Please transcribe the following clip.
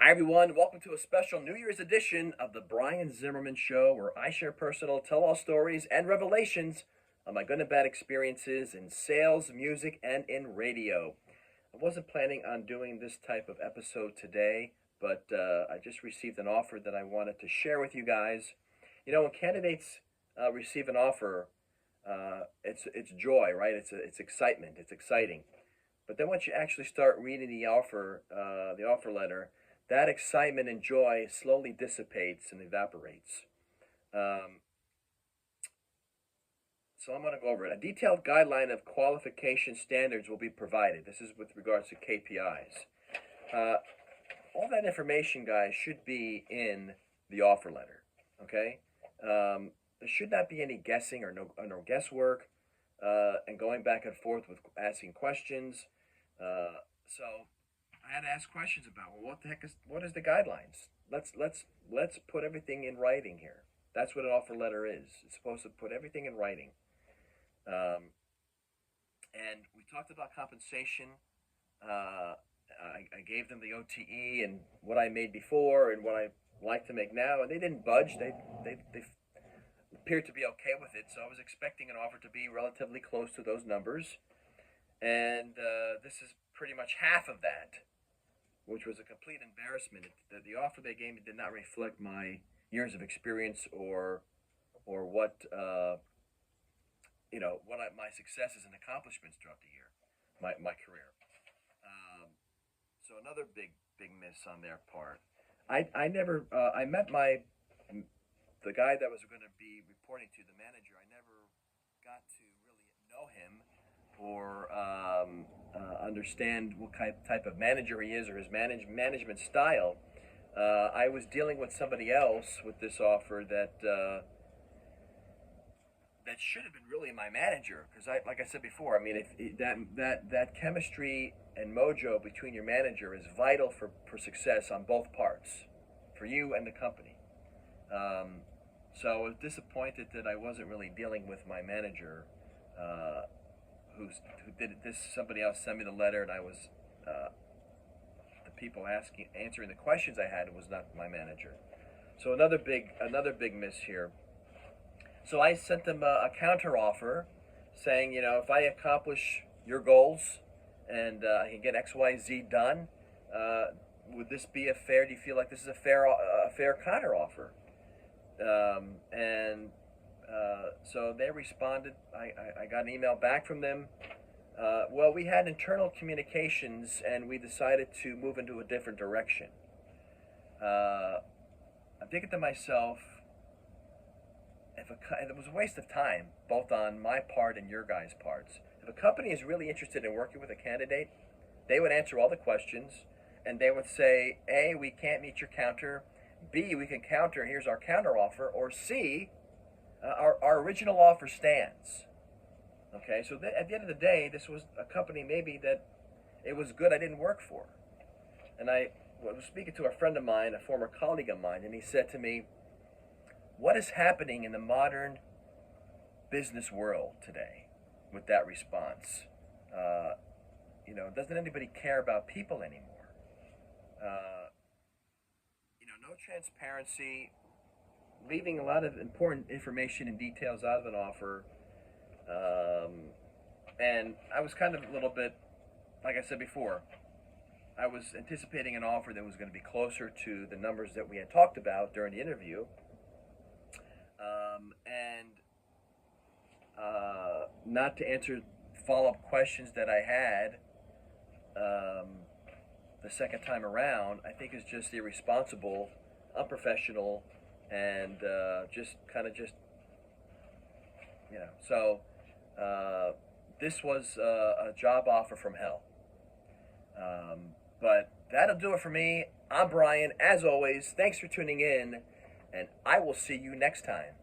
Hi, everyone. Welcome to a special New Year's edition of The Brian Zimmerman Show, where I share personal tell all stories and revelations of my good and bad experiences in sales, music, and in radio. I wasn't planning on doing this type of episode today, but I just received an offer that I wanted to share with you guys. You know, when candidates receive an offer, it's joy, right? It's excitement. It's exciting. But then once you actually start reading the offer letter, that excitement and joy slowly dissipates and evaporates. Um, so I'm going to go over it. A detailed guideline of qualification standards will be provided. This is with regards to KPIs. Uh, all that information, guys, should be in the offer letter. Okay. There should not be any guessing or no guesswork, and going back and forth with asking questions. So I had to ask questions about, well, what is the guidelines? Let's put everything in writing here. That's what an offer letter is. It's supposed to put everything in writing. Um, and we talked about compensation. I gave them the OTE and what I made before and what I like to make now, and they didn't budge. They appeared to be okay with it. So I was expecting an offer to be relatively close to those numbers, and this is pretty much half of that, which was a complete embarrassment. The offer they gave me did not reflect my years of experience or what my successes and accomplishments throughout the year, my career. So another big miss on their part. I never I met the guy that was going to be reporting to the manager. I never got to really know him or understand what type of manager he is or his management style. I was dealing with somebody else with this offer that should have been really my manager, because like I said before, I mean, if that chemistry and mojo between your manager is vital for success on both parts, for you and the company. So I was disappointed that I wasn't really dealing with my manager, uh, who did this. Somebody else sent me the letter, and I was the people answering the questions I had was not my manager. So another big miss here. So I sent them a counter offer, saying, if I accomplish your goals and I can get X, Y, Z done, uh, would this be a fair? Do you feel like this is a fair counter offer? And so they responded. I got an email back from them. Well, we had internal communications and we decided to move into a different direction. I'm thinking to myself, it was a waste of time, both on my part and your guys' parts. If a company is really interested in working with a candidate, they would answer all the questions and they would say, A, we can't meet your counter. B, we can counter, here's our counter offer. Or C, our original offer stands. Okay, so at the end of the day, this was a company maybe that it was good I didn't work for. And I was speaking to a friend of mine, a former colleague of mine, and he said to me, what is happening in the modern business world today with that response? Doesn't anybody care about people anymore? Uh, no transparency, leaving a lot of important information and details out of an offer. Um, and I was kind of a little bit, like I said before, I was anticipating an offer that was going to be closer to the numbers that we had talked about during the interview. And not to answer follow-up questions that I had the second time around, I think is just irresponsible, unprofessional, and So this was a job offer from hell. But that'll do it for me. I'm Brian. As always, thanks for tuning in, and I will see you next time.